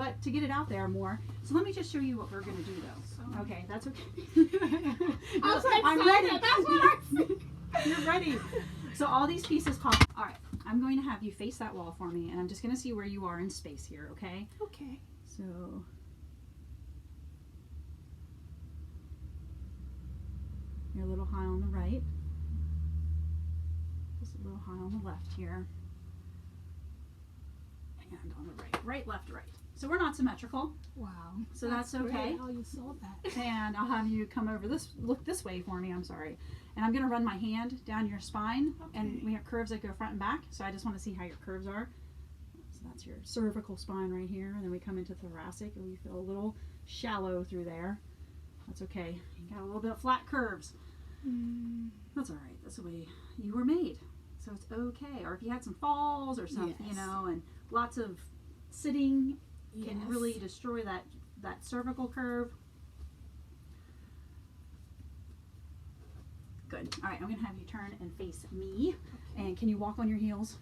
but to get it out there more. So let me just show you what we're going to do though. Okay, that's okay. I'm ready. That's what I think. You're ready. So all these pieces pop. All right, I'm going to have you face that wall for me, and I'm just going to see where you are in space here, okay? Okay. So you're a little high on the right. Just a little high on the left here. And on the right. Right, left, right. So we're not symmetrical. Wow. So that's okay. How you saw that. And I'll have you come over this, look this way for me, I'm sorry. And I'm going to run my hand down your spine. Okay. And we have curves that go front and back. So I just want to see how your curves are. So that's your cervical spine right here. And then we come into thoracic and we feel a little shallow through there. That's okay. You got a little bit of flat curves. That's all right. That's the way you were made. So it's okay. Or if you had some falls or something, you know, and lots of sitting can really destroy that cervical curve. Good. All right, I'm going to have you turn and face me. Okay. And can you walk on your heels?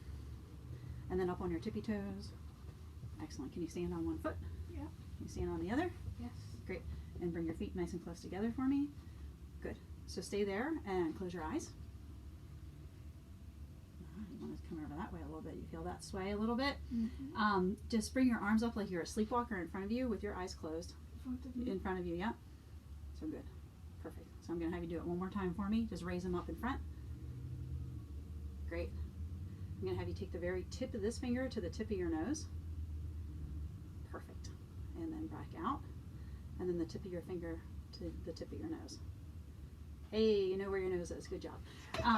And then up on your tippy toes. Excellent. Can you stand on one foot? Yeah. Can you stand on the other? Yes. Great. And bring your feet nice and close together for me. Good. So stay there and close your eyes. You want to come over that way a little bit. You feel that sway a little bit. Just bring your arms up like you're a sleepwalker in front of you with your eyes closed. In front of you, yeah. So good. Perfect. So I'm going to have you do it one more time for me. Just raise them up in front. Great. I'm going to have you take the very tip of this finger to the tip of your nose. Perfect. And then back out. And then the tip of your finger to the tip of your nose. Hey, you know where your nose is. Good job.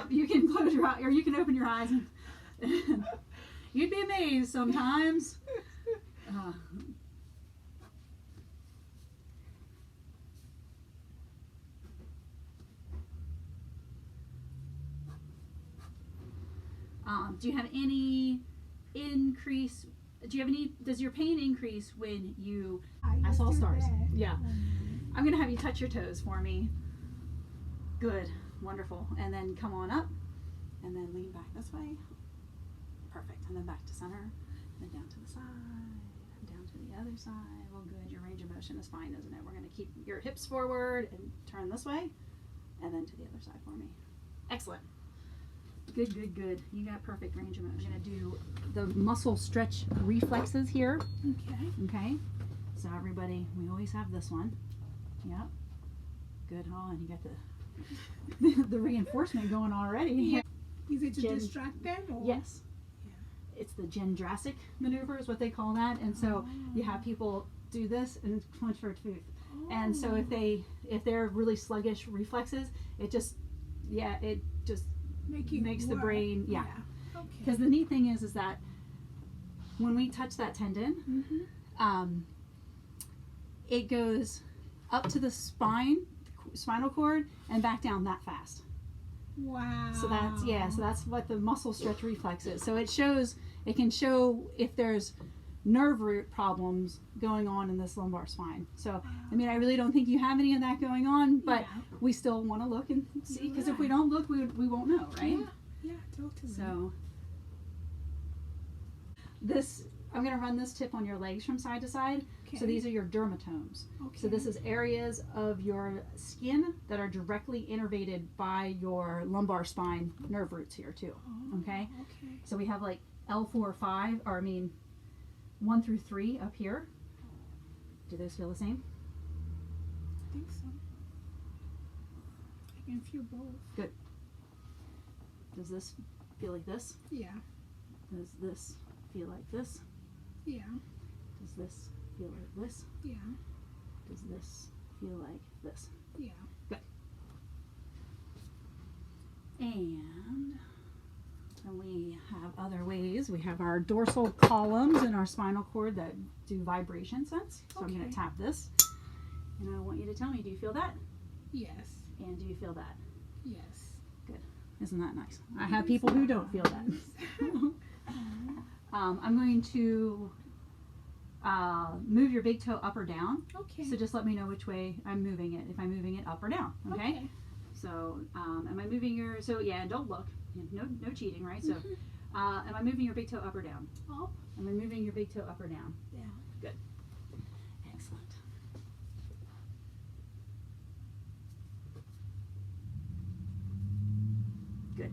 You can close your eye, or you can open your eyes. And you'd be amazed sometimes. Do you have any increase? Do you have any? Does your pain increase when you? I saw stars. Yeah. I'm gonna have you touch your toes for me. Good, wonderful. And then come on up, and then lean back this way. Perfect. And then back to center, and then down to the side, and down to the other side. Well, good. Your range of motion is fine, isn't it? We're gonna keep your hips forward and turn this way, and then to the other side for me. Excellent. Good, good, good. You got perfect range of motion. I'm gonna do the muscle stretch reflexes here. Okay. Okay. So everybody, we always have this one. Yep. Good. Oh, and you got the reinforcement going already. Yeah. Is it to distract them? Or? Yes. Yeah. It's the Gendrasic maneuver is what they call that. And so you have people do this and clench for a tooth. And so if they're really sluggish reflexes, it just makes the brain, because the neat thing is that when we touch that tendon, it goes up to the spinal cord and back down that fast. Wow. So that's what the muscle stretch reflex is. So it can show if there's nerve root problems going on in this lumbar spine. So I mean, I really don't think you have any of that going on, but we still want to look and see, because if we don't look, we won't know, right? Yeah, totally. So I'm going to run this tip on your legs from side to side. Okay. So these are your dermatomes. Okay. So this is areas of your skin that are directly innervated by your lumbar spine nerve roots here too. Okay? So we have like L4, 5, or 1 through 3 up here. Do those feel the same? I think so. I can feel both. Good. Does this feel like this? Yeah. Does this feel like this? Yeah. Does this feel like this? Yeah. Does this feel like this? Yeah. Good. And we have other ways. We have our dorsal columns in our spinal cord that do vibration sense. So I'm going to tap this. And I want you to tell me, do you feel that? Yes. And do you feel that? Yes. Good. Isn't that nice? I have people who don't feel that. I'm going to move your big toe up or down. Okay. So just let me know which way I'm moving it. If I'm moving it up or down. Okay. So am I moving your? So yeah, don't look. No cheating, right? So am I moving your big toe up or down? Up. Am I moving your big toe up or down? Down. Good.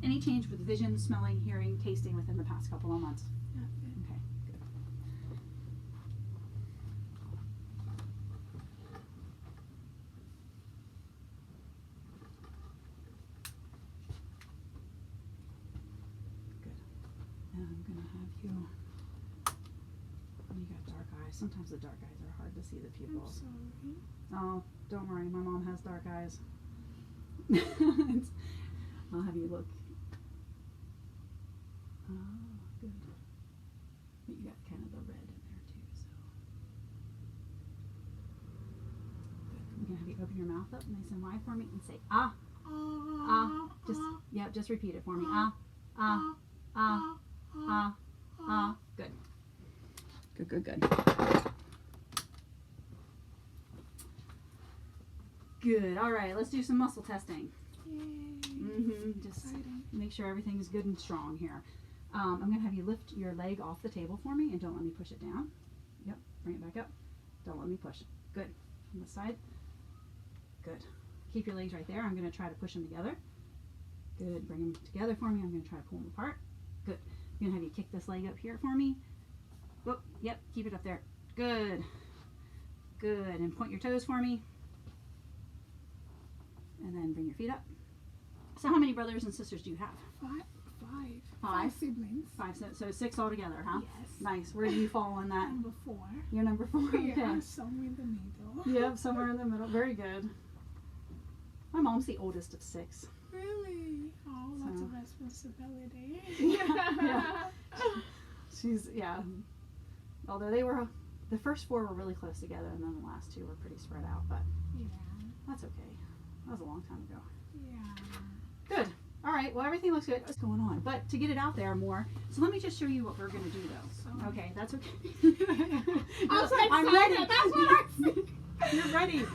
Good. Any change with vision, smelling, hearing, tasting within the past couple of months? Nothing. Okay, good. Good. And I'm going to have you, got dark eyes. Sometimes the dark eyes are hard to see the I'm pupils. sorry. Oh, don't worry. My mom has dark eyes. I'll have you look. Oh, good. But you got kind of the red in there too, so. Good. I'm going to have you open your mouth up nice and wide for me and say, ah, ah. Just repeat it for me. Ah, ah, ah, ah, ah. Good. Good, good, good. Good. All right, let's do some muscle testing. Yay. Just Exciting. make sure everything's good and strong here. I'm going to have you lift your leg off the table for me and don't let me push it down. Yep, bring it back up. Don't let me push it. Good. On this side. Good. Keep your legs right there. I'm going to try to push them together. Good. Bring them together for me. I'm going to try to pull them apart. Good. I'm going to have you kick this leg up here for me. Whoop. Yep, keep it up there. Good. Good. And point your toes for me. And then bring your feet up. So how many brothers and sisters do you have? Five siblings. Five, so 6 altogether, huh? Yes. Nice. Where do you fall in that? Number 4. You're number 4? Okay. Yeah, somewhere in the middle. Yep, somewhere in the middle. Very good. My mom's the oldest of 6. Really? Oh, lots So. of responsibility. Yeah. She's, yeah. Although the first 4 were really close together, and then the last 2 were pretty spread out, but Yeah. that's okay. That was a long time ago. Yeah. Good. All right. Well, everything looks good. What's going on? But to get it out there more, so let me just show you what we're going to do, though. So. Okay, that's okay. I'm so I'm excited. ready. That's what I think. You're ready.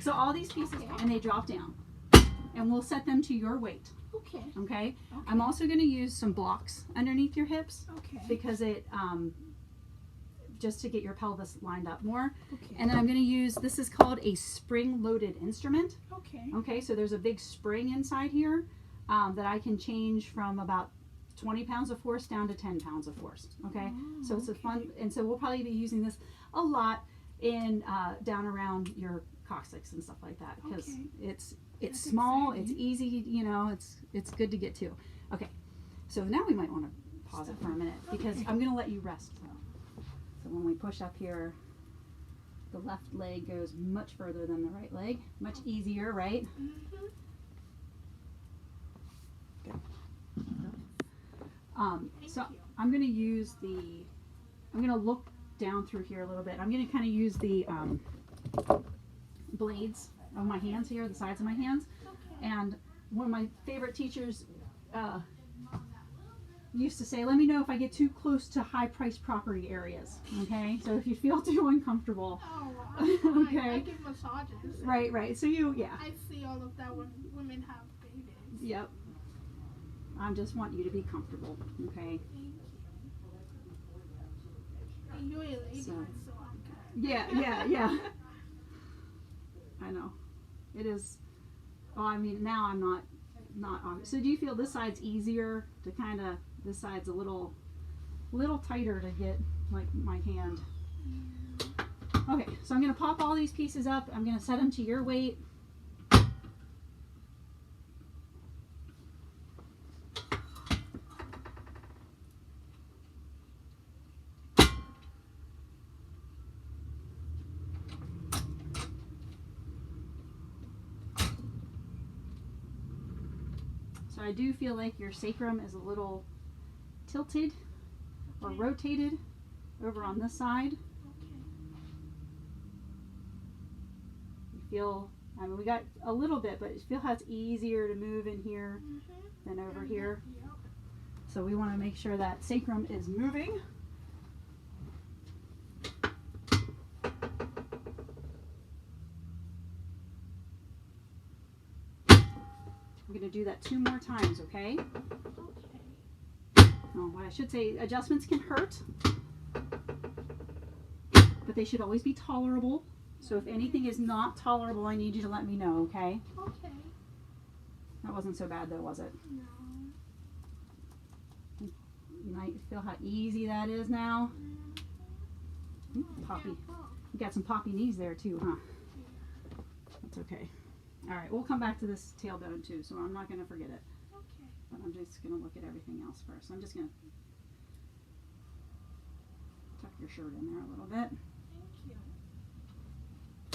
So all these pieces, and they drop down, and we'll set them to your weight. Okay. Okay. I'm also going to use some blocks underneath your hips Okay. because it just to get your pelvis lined up more. Okay. And then I'm going to use, this is called a spring-loaded instrument. Okay. Okay, so there's a big spring inside here that I can change from about 20 pounds of force down to 10 pounds of force. Okay, so it's a fun, and so we'll probably be using this a lot in down around your coccyx and stuff like that because Okay. it's That's small, exciting. it's easy, you know, it's good to get to. Okay, so now we might want to pause it for a minute because Okay. I'm going to let you rest. So when we push up here, the left leg goes much further than the right leg, much easier, right? Mm-hmm. So Thank you. I'm going to use I'm going to look down through here a little bit. I'm going to kind of use the blades of my hands here, the sides of my hands. Okay. And one of my favorite teachers used to say, let me know if I get too close to high-priced property areas. Okay, so if you feel too uncomfortable. Oh, I'm fine. Okay. I give massages. Right. So yeah. I see all of that when women have babies. Yep. I just want you to be comfortable. Okay. Thank you. And you're a lady, So. so I'm good. Yeah. I know. It is. Well, I mean, now I'm not obvious. So do you feel this side's easier to kind of, this side's a little tighter to get like my hand. Okay, so I'm going to pop all these pieces up. I'm going to set them to your weight. So I do feel like your sacrum is a little tilted or rotated over on this side. Okay. You feel, I mean, we got a little bit, but you feel how it's easier to move in here Mm-hmm. than over here. Yep. So we want to make sure that sacrum is moving. We're going to do that 2 more times, okay? Okay. Oh, what I should say, adjustments can hurt, but they should always be tolerable. So if anything is not tolerable, I need you to let me know, okay? Okay. That wasn't so bad though, was it? No. You might feel how easy that is now. Poppy. You got some poppy knees there too, huh? That's okay. All right, we'll come back to this tailbone too, so I'm not going to forget it. Okay. But I'm just going to look at everything else first. I'm just going to tuck your shirt in there a little bit.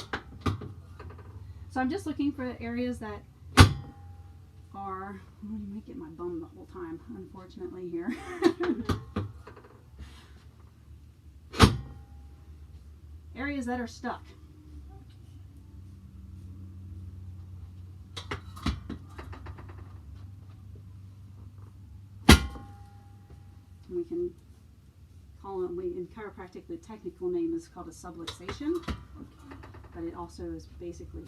Thank you. So I'm just looking for areas that are, well, you might get my bum the whole time, unfortunately, here. Areas that are stuck. We can call them, in chiropractic, the technical name is called a subluxation, but it also is basically,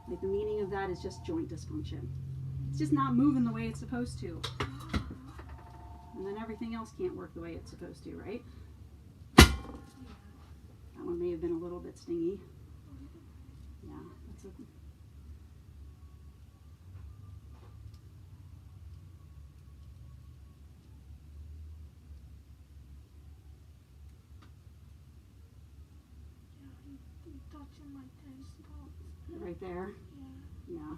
like, the meaning of that is just joint dysfunction. It's just not moving the way it's supposed to. And then everything else can't work the way it's supposed to, right? That one may have been a little bit stingy. Yeah, that's okay. You touching my 10 spots. Right there. Yeah. Yeah.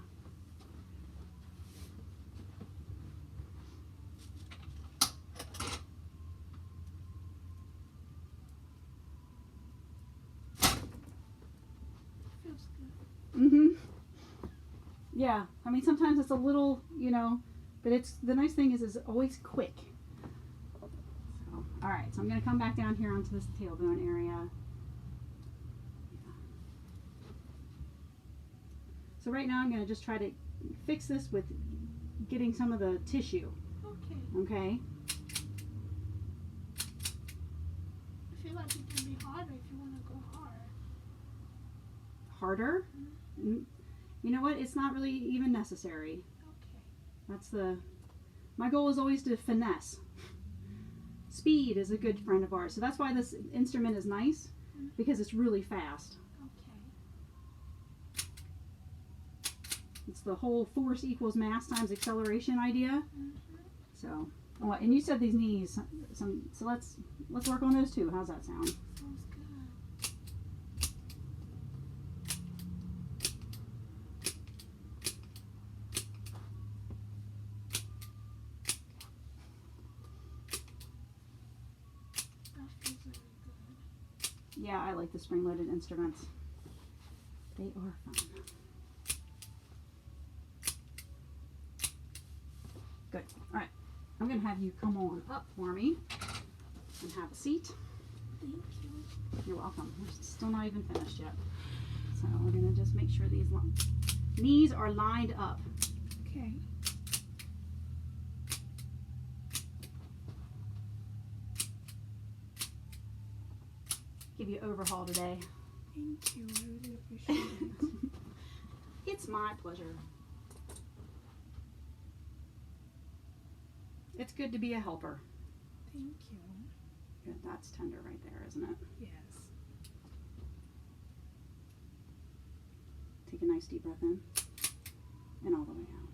Feels good. Mm-hmm. Yeah. I mean, sometimes it's a little, you know, but it's, the nice thing is it's always quick. So, all right. So I'm going to come back down here onto this tailbone area. So right now I'm going to just try to fix this with getting some of the tissue. Okay. Okay? I feel like it can be harder if you want to go hard. Harder? You know what? It's not really even necessary. Okay. That's my goal is always to finesse. Speed is a good friend of ours. So that's why this instrument is nice, because it's really fast. Okay. It's the whole force equals mass times acceleration idea. So, oh, and you said these knees, so let's work on those too. How's that sound? Sounds good. That feels really good. Yeah, I like the spring-loaded instruments. They are fun. Good. All right. I'm going to have you come on up for me and have a seat. Thank you. You're welcome. We're still not even finished yet. So we're going to just make sure these knees are lined up. Okay. Give you an overhaul today. Thank you. I really appreciate it. It's my pleasure. It's good to be a helper. Thank you. Good. That's tender right there, isn't it? Yes. Take a nice deep breath in and all the way out.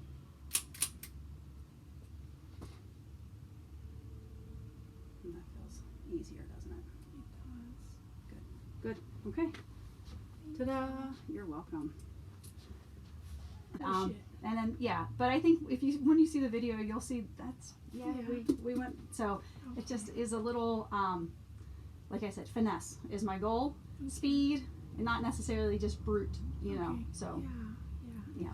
And that feels easier, doesn't it? It does. Good. Okay. Ta-da! You're welcome. And then but I think when you see the video, you'll see that's we went. So it just is a little like I said, finesse is my goal. Speed and not necessarily just brute, you know. So Yeah. yeah.